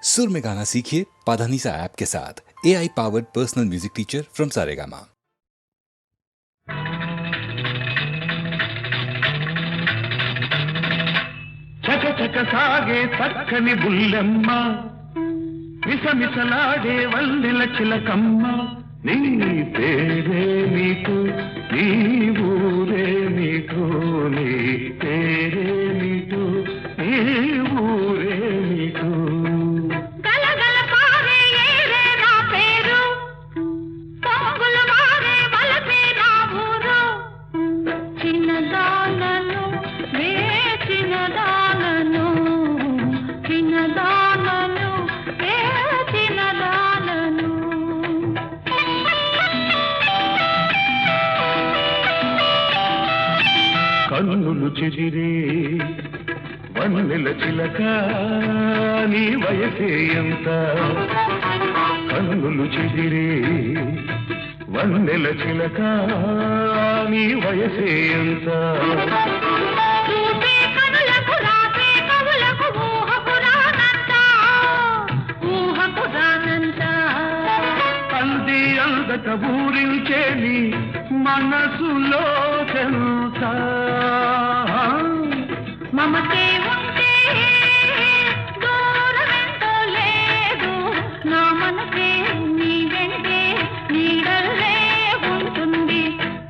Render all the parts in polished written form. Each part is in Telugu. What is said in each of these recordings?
सुर में गाना सीखिए पाधानीसा ऐप के साथ। AI powered personal music teacher from Saregama. చక చక సాగే చక్కని బుల్లెమ్మ మిసమిసలాడే వల్లెల చిలకమ్మ నీ పేరే నీకు నీ ఊరే నీకు నీ పేరే నీకు నీ ఊరే నీకు గలగల పారే ఏరే నా పేరు పొంగుల మారే వలపే నా ఊరు చిన్నదానను వేచినదానను చిన్నదానను వేచినదానను కన్నులు చెదిరే వన్నెల చిలక నీ వయసే ఎంత కన్నులు చెదిరే వన్నెల చిలక నీ వయసే ఎంత చూపే కనులకు రాపే కవులకు ఊహకు రానంత అంది అందక ఊరించే నీ మనసులో చెంత మమతే ఉంటే దూరమెంతో లేదు నా మనసే నీ వెంటే నీడల్లే ఉంటుంది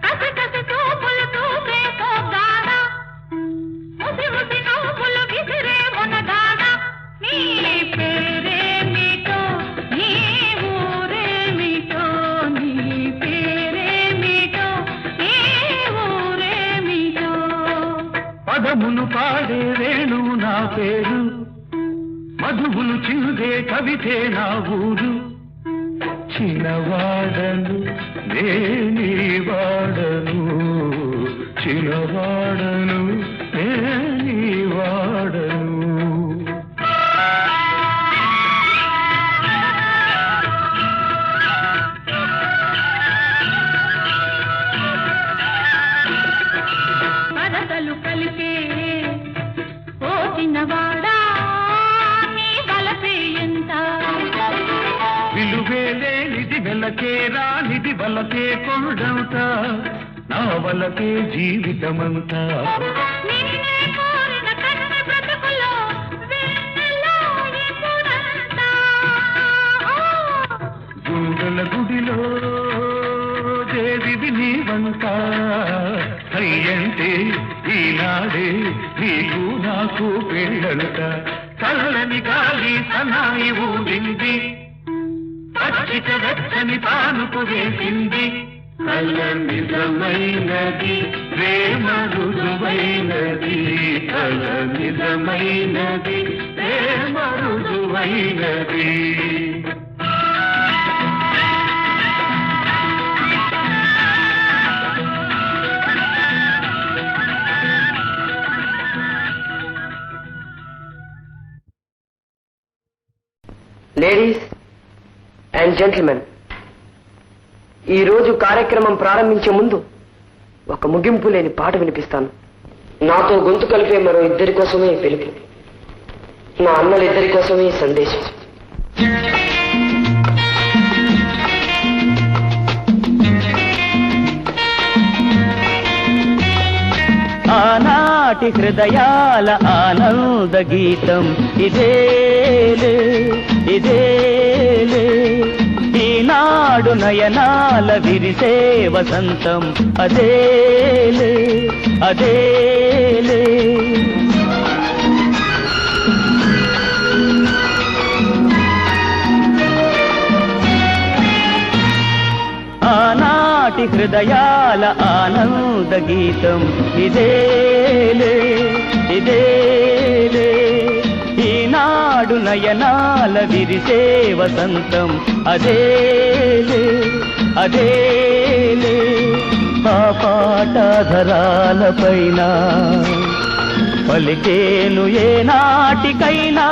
కసి కసి చూపులు చూపే పోగానా ముసి ముసి నవ్వులు విసిరే మునగానా నీ పేరేమిటో నీ ఊరేమిటో నీ పేరేమిటో నీ ఊరేమిటో పదములు పాడే వేణు నా పేరు మధువులు చిందే కవితే నా ఊరు చిన్నవాడను నేనీ వాడను చిన్నవాడను నేనీ వాడను పరదలు కలిపే ఓ చిన్నవాడా నీ వలపే ఎంత విలువేలే నిధి వెలకే రానిది వలకే కొండంత నా వలకే జీవితమంతా నిన్నే కోరిన కన్న బ్రతుకులో వెన్నెలో ఎప్పుడంతా గుండెల గుడిలో దేవివి నీవంట అయ్యంటే ఈనాడే నీకు నాకు పెళ్ళంట చల్లని గాలి సనాయి ఊడింది పచ్చిక వెచ్చని పానుకు వేసింది కల నిజమైనది ప్రేమ రుజువైనది కల నిజమైనది ప్రేమ రుజువైనది లేడీస్ అండ్ జెంటిల్మెన్, ఈరోజు కార్యక్రమం ప్రారంభించే ముందు ఒక ముగింపు లేని పాట వినిపిస్తాను. నాతో గొంతు కలిపే మరో ఇద్దరి కోసమే ఈ పిలుపు, నా అన్నలిద్దరి కోసమే ఈ సందేశం. ఆనాటి హృదయాల ఆనంద గీతం ఇదేలే ఇదేలే, ఈనాడు నయనాల విరిసే వసంతం అదేలే అదేలే. ఆనాటి హృదయాల ఆనంద గీతం ఇదేలే ఇదేలే, ఈనాడు నయనాల విరిసే వసంతం అదేలే అదేలే. ఆ పాటధరాలపైన పలికేను ఏ నాటికైనా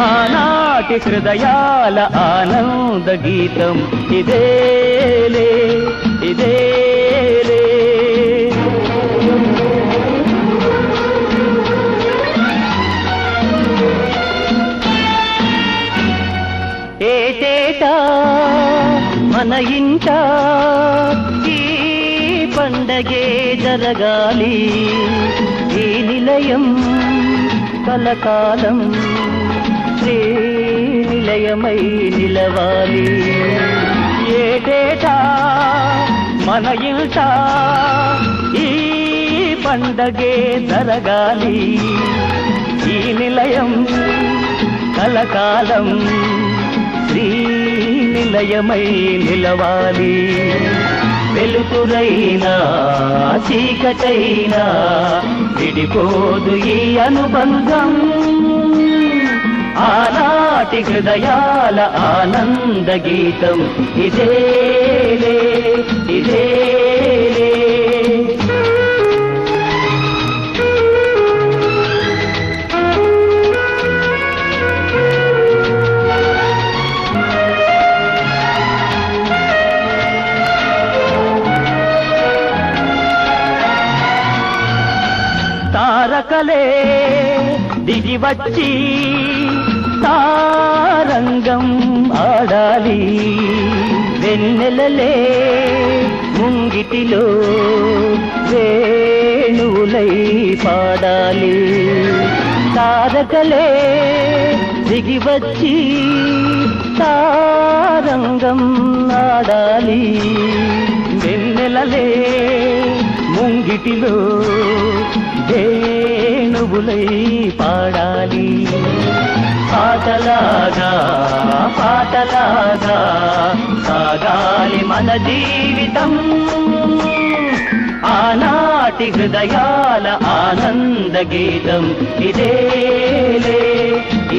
ఆనాటి హృదయాల ఆనంద గీతం ఇదేలే ఇదేలే. మన ఇంట ఈ పండగే జరగాలి, ఈ నిలయం కలకాలం శ్రీ నిలయమై నిలవాలి. ఏటేటా మన ఇంట ఈ పండగే జరగాలి, ఈ నిలయం కలకాలం శ్రీ నిలయమై నిలవాలి. వెలుతురైనా చీకటైనా విడిపోదు ఈ అనుబంధం, ఆనాటి హృదయాల ఆనంద గీతం ఇదేలే ఇదేలే. తారకలే దిగి వచ్చి తారంగం ఆడాలి, వెన్నెలలే ముంగిటిలో వేణువులై పాడాలి. తారకలే దిగి వచ్చి తారంగం ఆడాలి, వెన్నెలలే ముంగిటిలో వేణువులై పాడాలి. పాటలాగా పాటలాగా సాగాలి మన జీవితం, ఆనాటి హృదయాల ఆనంద గీతం ఇదేలే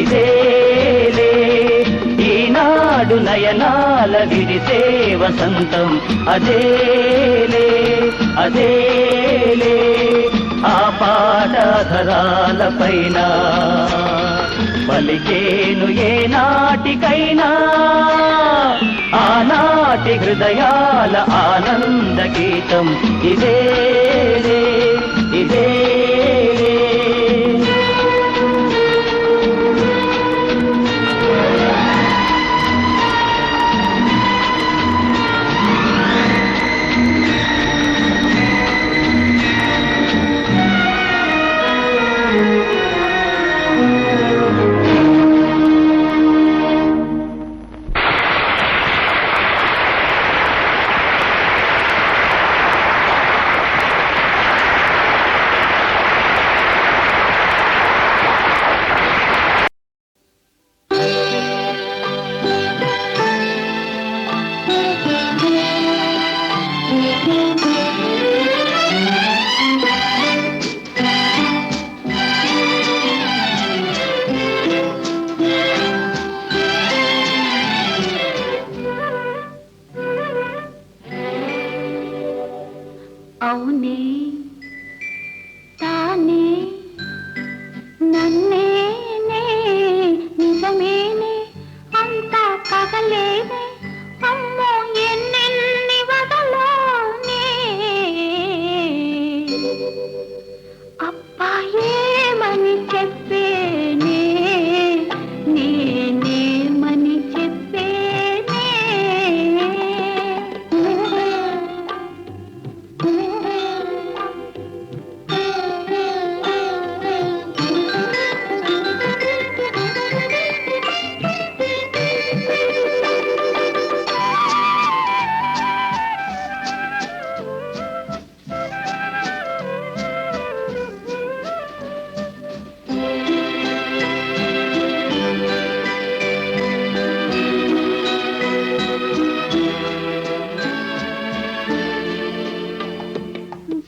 ఇదేలే. ఈనాడు నయనాల విరిసే వసంతం అదేలే అదేలే. ఆ పాటధరాల పైన పలికేను ఏ నాటికైనా, ఆనాటి హృదయాల ఆనంద గీతం ఇదేలే ఇదేలే. అవునే తానే నన్నేనే నిజమేనే అంతా పగలేనే అమ్మో ఎన్నెన్ని వదలోనే అబ్బా ఏమని చెప్పేనే నేనేమని చెప్పేనే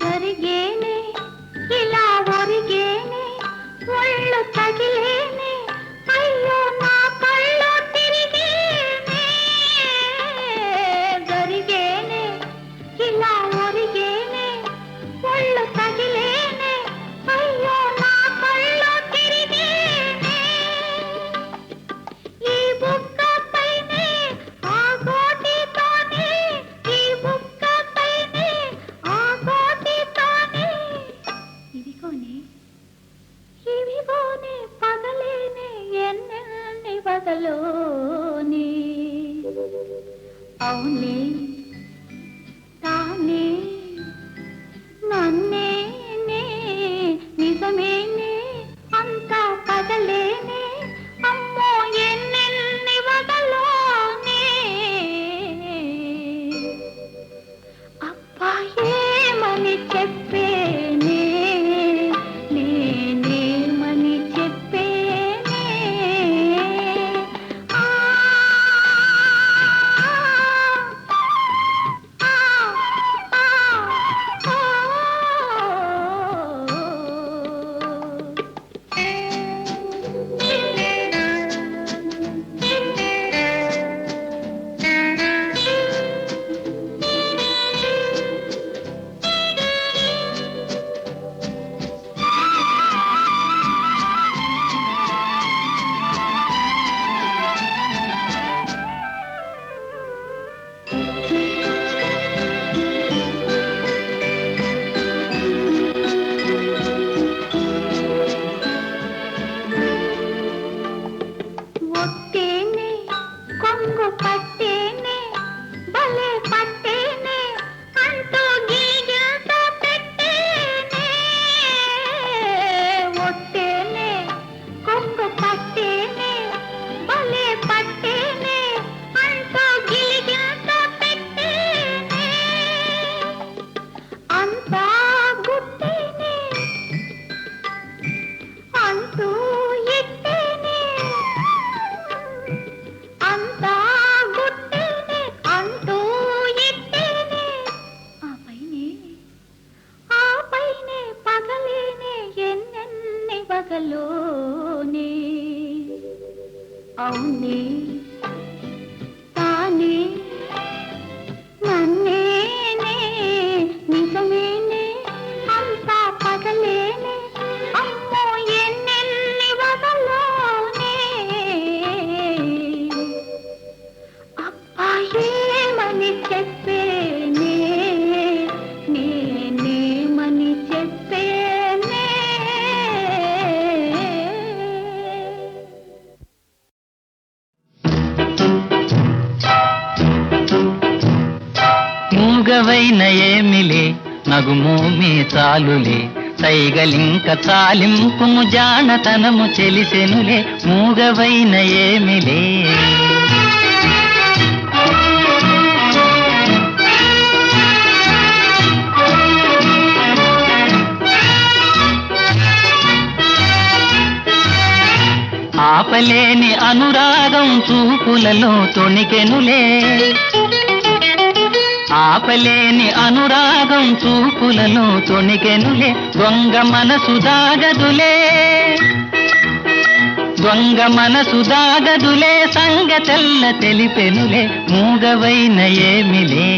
జరిగేనే ఇలా ఒరిగేనే ఒళ్ళు తగిలేనే అయ్యో నా కళ్ళు తిరిగేనే జరిగేనే ఇలా ఒరిగేనే ఒళ్ళు తగిలేనే అయ్యో నా కళ్ళు తిరిగేనే ఈ బుక్క పైనే ఆ గోటితోనే ఈ బుక్క పైనే ఆ గోటితోనే ఇవిగోనే పగలేనే ఎన్నెన్ని బదలోని అవునే తానే నన్నేనే నిజమేనే అంతా పగలేనే అమ్మో ఎన్నెన్ని వదలోనే అబ్బా ఏమని చెప్పేనే నేనేమని చెప్పేనే ఆ ఒట్టేనే కొంగు పట్టేనే భలే పట్టేనే అంటూ గీగలతో పెట్టేనే ఒట్టేనే కొంగు పట్టేనే భలే పట్టేనే అంటూ గిలిగలతో పెట్టేనే అంతా గుట్టేనే అంటూ ఎట్టేనే అంతా గుట్టేనే అంటూ ఎట్టేనే ఆ పైనే పగలేనే ఎన్నెన్ని పగలోనే అవునే తానే నన్నేనే నిజమేనే అంతా పగలేనే అమ్మో ఎన్నెన్ని వదలోనే అబ్బా ఏమని చెప్పేనే నేనేమని చెప్పేనే మూగవైన ఏమిలే నగుమోమే చాలులే సైగలింక చాలింపుము జానతనము చెలిసెనులే మూగవైన ఏమిలే ఆపలేని అనురాగం చూపులలో తొణికెనులే ఆపలేని అనురాగం చూపులలో తొణికెనులే దొంగ మనసు దాగదులే దొంగ మనసు దాగదులే సంగతెల్ల తెలిపెనులే మూగవైన ఏమిలే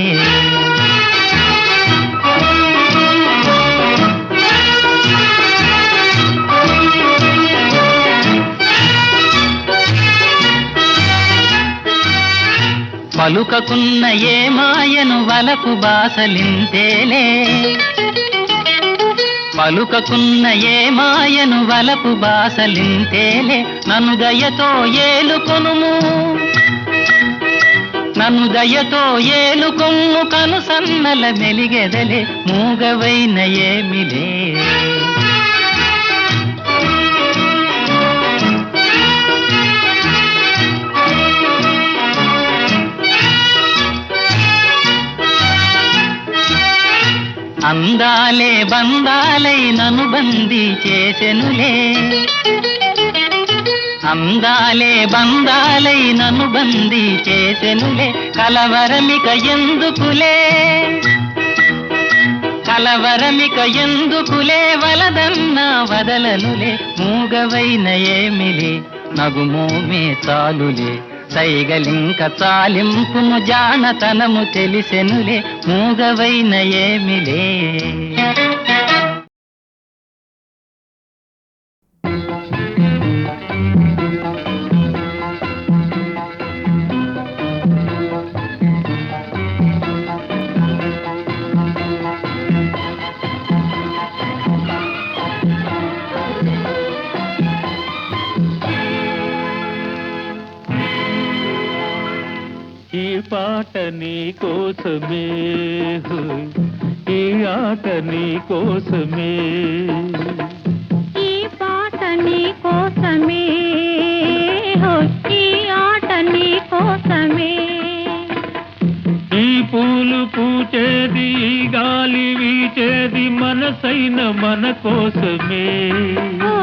పలుకకున్న ఏ మాయను వలకు బాసలింతేలే పలుకకున్న ఏ మాయను వలకు బాసలింతేలే నన్ను దయతో ఏలుకొనుము నన్ను దయతో ఏలుకొమ్ము కను సన్నల మెలిగెదలే మూగవైన ఏమిలే అందాలే బందాలై నను బందీ చేసెనులే అందాలే బందాలై నను బందీ చేసెనులే కలవరమిక ఎందుకులే కలవరమిక ఎందుకులే వలదన్నా వదలనులే మూగవైన ఏమిలే నగుమోమే చాలులే సైగలింక చాలింపుము జానతనము తెలిసెనులే మూగవైన ఏమిలే ఈ పాట నీ కోసమే ఈ ఆట నీ కోసమే ఈ పాట నీ కోసమే ఈ ఆట నీ కోసమే ఈ పూలు పూచేది ఈ గాలి వీచేది మనసైన మన కోసమే ఓ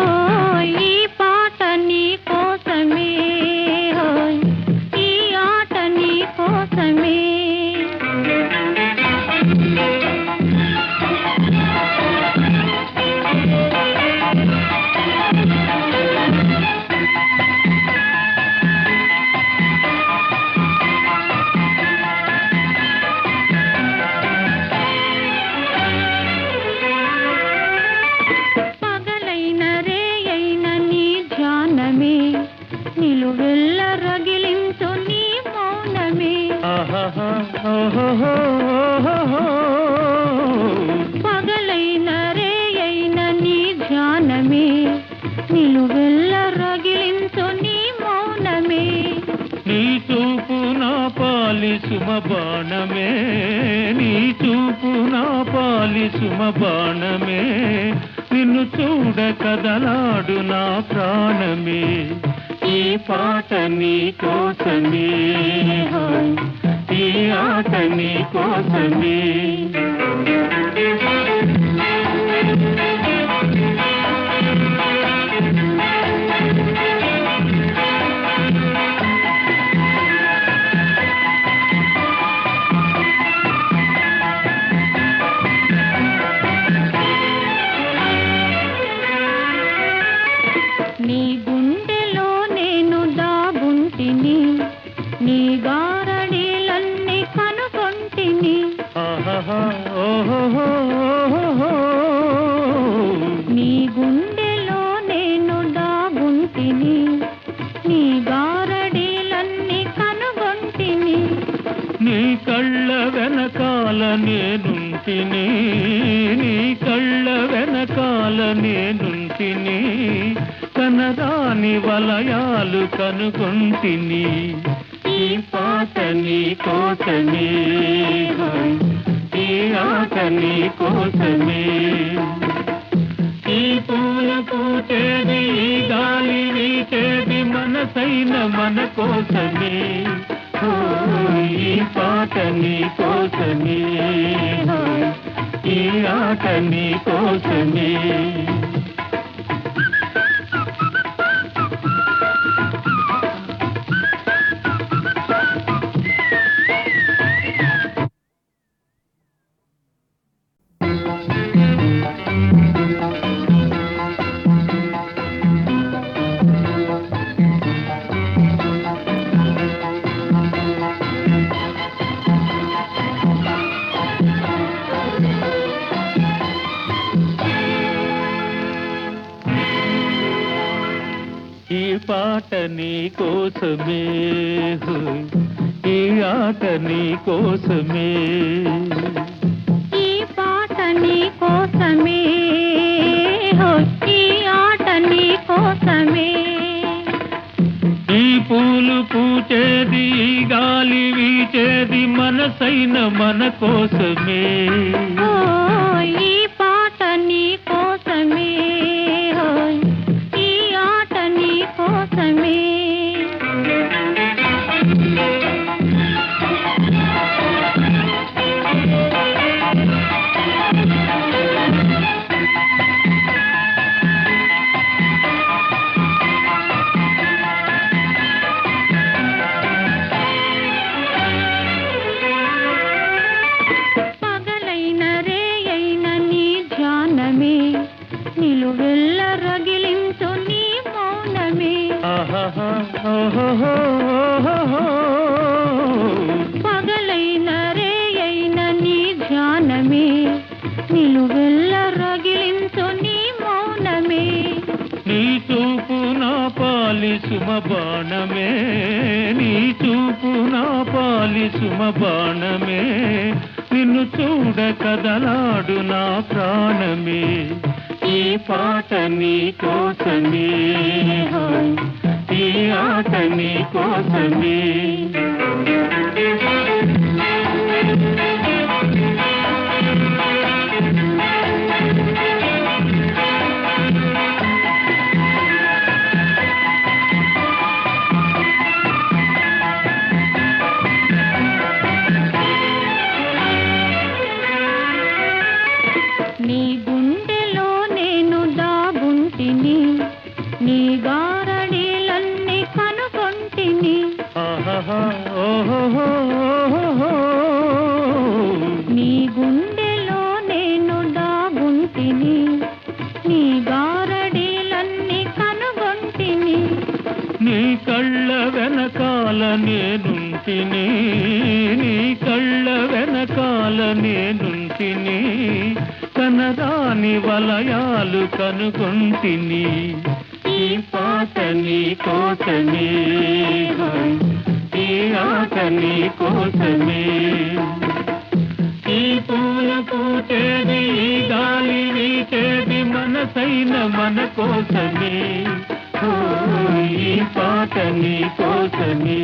ఈ పాట నీ కోసమే ఈ ఆట నీ కోసమే పగలైన రేయైన నీ ధ్యానమే నిలువెల్ల రగిలించు నీ మౌనమే పగలైన రేయైన నీ ధ్యానమే నిలువెల్ల రగిలించు నీ మౌనమే నీ చూపు నా పాలి సుమ బాణమే నీ చూపు నా పాలి సుమ బాణమే నిన్ను చూడ కదలాడు నా ప్రాణమే ఈ పాట నీ కోసమే ఈ ఆట నీ కోసమే నీ గుండెలో నేను దాగుంటిని నీ గారడీలన్నీ కనుగొంటిని నీ గుండెలో నేను దాగుంటిని నీ గారడీలన్నీ కనుగొంటిని నీ కళ్ళ వెనకాల నేనుంటిని నీ కళ్ళ వెనకాల నేనుంటిని కనరాని వలయాలు కనుగొంటిని ఈ పాట నీ కోసమే ఈ ఆట నీ కోసమే ఈ పూలు పూచేది ఈ గాలి వీచేది మనసైన మన కోసమే ఈ పాట నీ కోసమే ఈ ఆట నీ కోసమే ఈ పాట నీ కోసమే ఈ ఆట నీ కోసమే ఈ పాట నీ కోసమే ఈ ఆట నీ కోసమే ఈ పూలు పూచేది ఈ గాలి వీచేది మనసైన మన కోసమే ఓ ఈ పాట నీ కోసమే ఈ ఆట నీ కోసమే పగలైన రేయైన నీ ధ్యానమే నిలువెల్ల రగిలించు నీ మౌనమే పగలైన రేయైన నీ ధ్యానమే నిలువెల్ల రగిలించు నీ మౌనమే నీ చూపు నా పాలి సుమ బాణమే నీ చూపు నా పాలి సుమ బాణమే నిన్ను చూడ కదలాడు నా ప్రాణమే ఈ పాట నీ కోసమే ఈ ఆట నీ కోసమే ఆహా ఓహో నీ గుండెలో నేను దాగుంటిని, నీ గారడీలన్నీ కనుగొంటిని. నీ కళ్ళ వెనకాల నేనుంటిని, నీ కళ్ళ వెనకాల నేనుంటిని, కనరాని వలయాలు కనుగొంటిని. ఈ పాట నీ కోసమే, ఈ ఆట నీ కోసమే. ఈ పూలు పూచేది, ఈ గాలి వీచేది మనసైన మన కోసమే. ఈ పాట నీ కోసమే,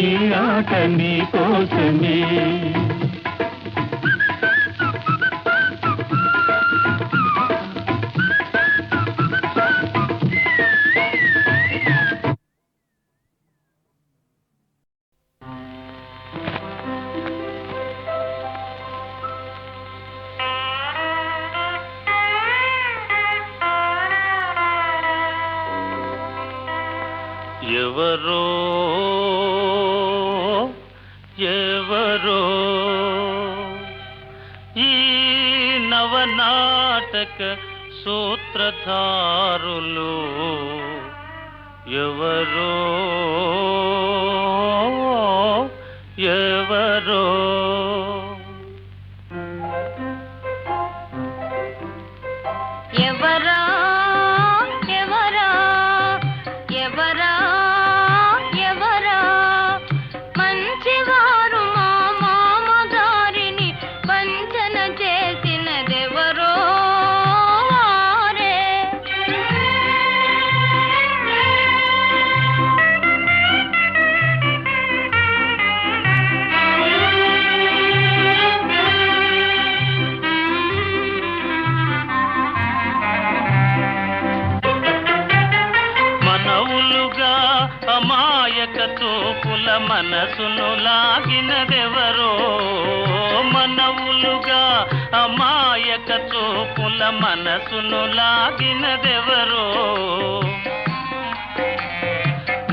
ఈ ఆట నీ కోసమే. ఎవరో ఎవరో ఈ నవనాటక సూత్రధారులు, ఎవరో ఎవరో ఎవరా ఎవరా ఎవరా ఎవరా మంచివారు మా మామగారిని వంచన చేసినదెవరో వారే. మనవులుగా అమాయక తోపుల మనసును లాగినదెవరో, మనవులుగా అమాయక తోపుల మనసును లాగినదెవరో.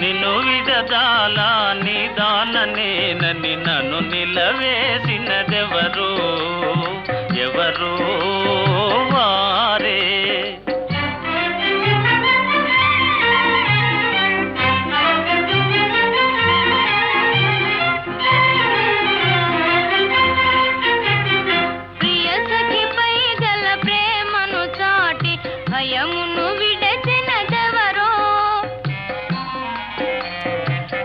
నిన్ను విడదాలా నిదాననేనని నన్ను నిలవేసినదెవరో, ఎవరో వారే. ప్రియ సఖిపై గల ప్రేమను చాటి భయమును విడచినదెవరో,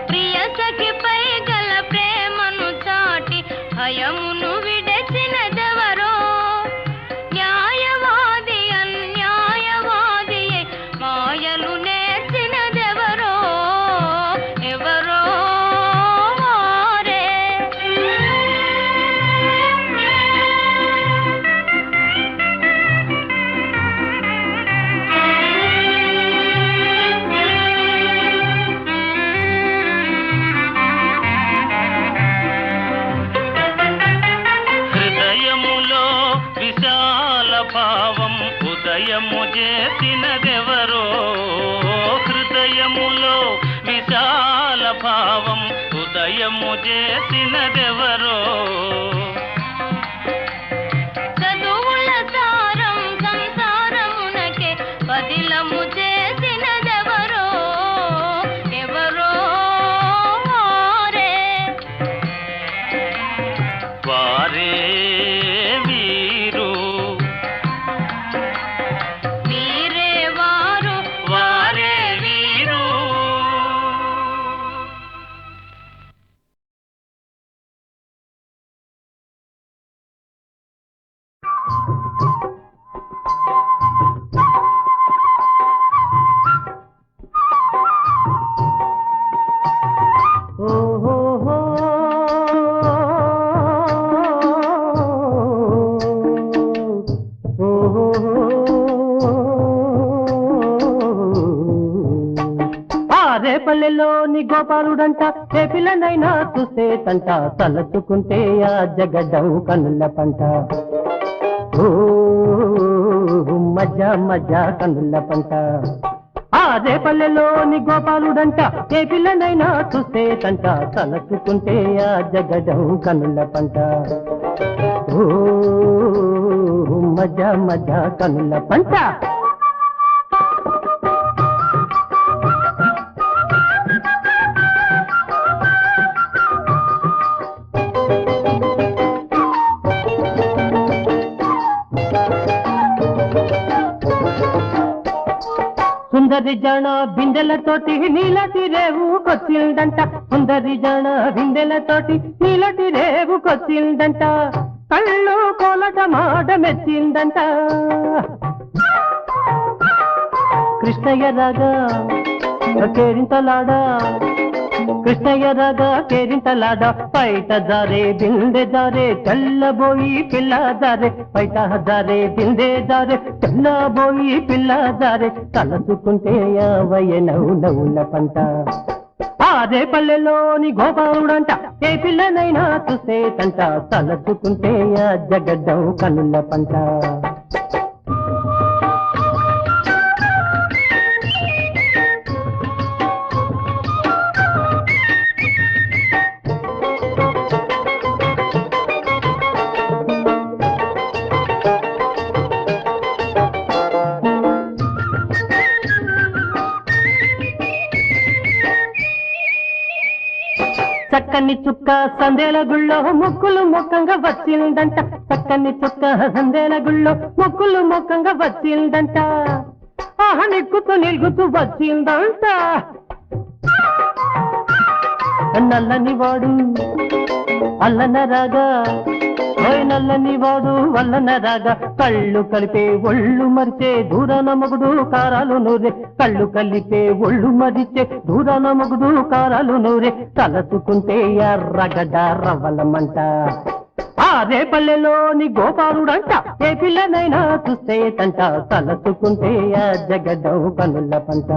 ప్రియ సఖిపై గల ప్రేమను చాటి భయమును విడచినదెవరో. న్యాయవాది అన్యాయవాది మాయలు నేర్చినదెవరో, ఎవరో వారే. హృదయములో విశాల భావం ఉదయము చేసినదెవరో, హృదయములో విశాల భావం ఉదయము చేసినదెవరో. చదువుల సారం సంసారమునకే పదిలము చేసినదెవరో, ఎవరో వారే. వారే వీరు, వీరే వారు, వారే వీరు. రేపల్లెలోని గోపాలుడంట ఏ పిల్లనైనా చూసేటంట, తలచుకుంటే ఆ జగడం కనుల పంట. ఓ మజా మజా కనుల పంట. ఆ రేపల్లెలోని గోపాలుడంట ఏ పిల్లనైనా చూస్తే తంట తలచుకుంటే ఆ జగడం కనుల పంట ఓ మజా మజా కనుల పంట సుందరి జన బిందెలతోటి నీలటి రేవుకొచ్చిందంట సుందరి జన బిందెలతోటి నీలటి రేవుకొచ్చిందంట కళ్ళు కోలట మాట మెచ్చిందంట కృష్ణయ్య రాగా కేరింతలాడా కృష్ణయ్య రాగా కేరింతలాడా పైట జారే బిందె జారే తెల్లబోయి పిల్ల జారే పైట జారే బిందె జారే తెల్లబోయి పిల్ల జారే తలచుకుంటే యావయ్య నవ్వుల పంట రేపల్లెలోని గోపాలుడంట ఏ పిల్లనైనా చూస్తే తంట తలచుకుంటే ఆ జగడ్డం కనుల పంట చక్కని చుక్క సందేల గుళ్ళో మొక్కులు మొక్కంగా వచ్చిందంట చక్కని చుక్క సందేల గుళ్ళో మొక్కులు మొక్కంగా వచ్చిందంట ఆహ నిక్కుతూ నిలుగుతూ వచ్చిందంట నల్లని వాడు అల్లన రాగా ఓయ్ నల్లని వాడు వల్లన రాగా కళ్ళు కలిపే ఒళ్ళు మరిచే దూరాన మగుడు కారాలు నూరే కళ్ళు కలిపే ఒళ్ళు మరిచే దూరాన మగుడు కారాలు నూరే తలచుకుంటే ఎర్రగడ్డ రవ్వలమంట రేపల్లెలోని గోపాలుడంట ఏ పిల్లనైనా చూస్తే తంట తలచుకుంటే ఆ జగడ్డం కనుల పంట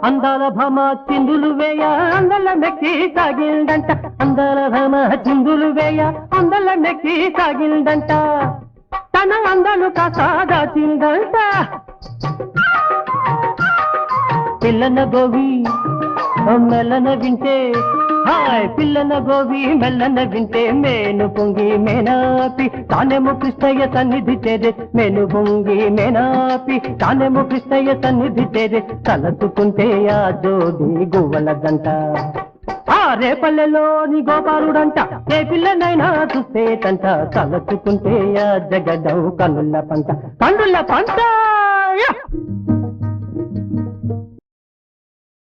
అందాల భామ చిందులు వేయ అందల మెక్కి సాగిందంట అందాల భామ చిందులు వేయ అందల మెక్కి సాగిందంట తన అందలు కాసాదాచిందంట పిల్లన గోవి మెల్లన వింటే హాయ్ పిల్లన గోవి మెల్లన వింటే మేను పొంగి మేనాపి తానేమో కృష్ణయ్య సన్నిధి చేరే మేను పొంగి మేనాపి తానేమో కృష్ణయ్య సన్నిధి చేరే తలచుకుంటే ఆ జోడి గువ్వల జంట రేపల్లెలోని గోపాలుడంట ఏ పిల్లనైనా చూస్తే తంట తలచుకుంటే ఆ జగడం కన్నుల పంట